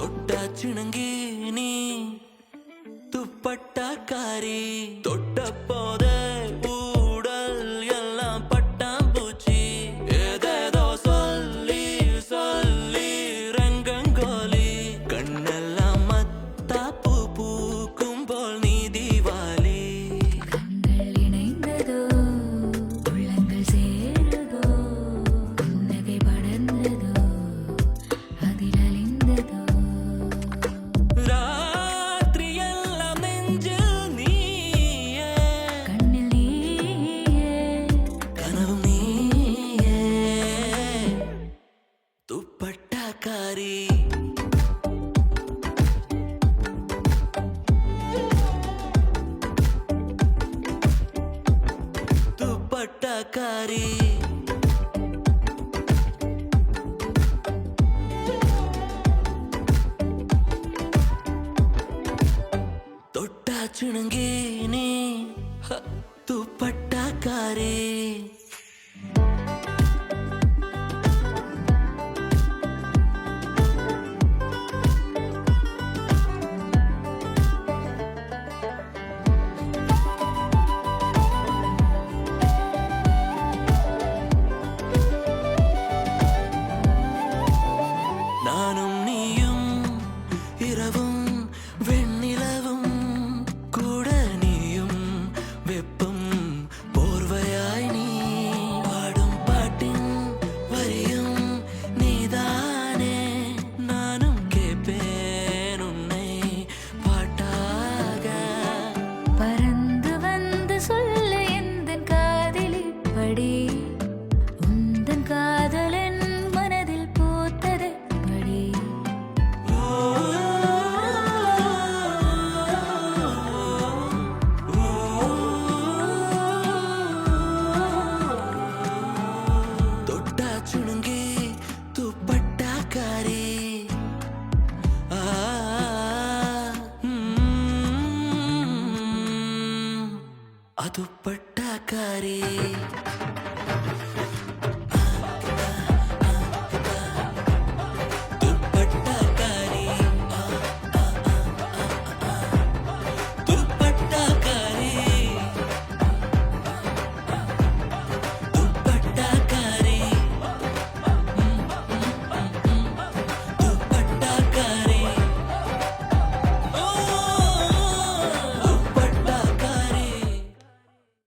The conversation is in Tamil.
தொட்டாச்சுணங்கி நீ துப்பட்டாக்காரி தொட்ட போத ஊடல் எல்லாம் பட்டாம்பூச்சி ஏதேதோ சொல்லி சொல்லி ரங்கங்கோலி கண்ணெல்லாம் மத்தாப்பு பூக்கும் போல் நீ தீவாலி கண்கள் இணைந்ததோ உள்ளங்கள் சேருதோ புன்னகை படர்ந்ததோ அதில் அழிந்ததோ துப்பட்டாக்காரி துப்பட்டாக்காரி தொட்டாச்சுணங்கி நீ துப்பட்டாக்காரி நானும் நீயும் இரவும் வெண்ணிலவும் கூட நீயும் வெப்பம் போர்வையாய் நீ பாடும் பாட்டின் வரியும் நீதானே நானும் கேட்பேன் உன்னை பாட்டாக பறந்து வந்து சொல்லு எந்தன் காதில் படி உந்தன் காதலன் மனதில் பூத்தது படி தொட்டாச்சுணங்கி துப்பட்டாக்காரி அதுப்பட்ட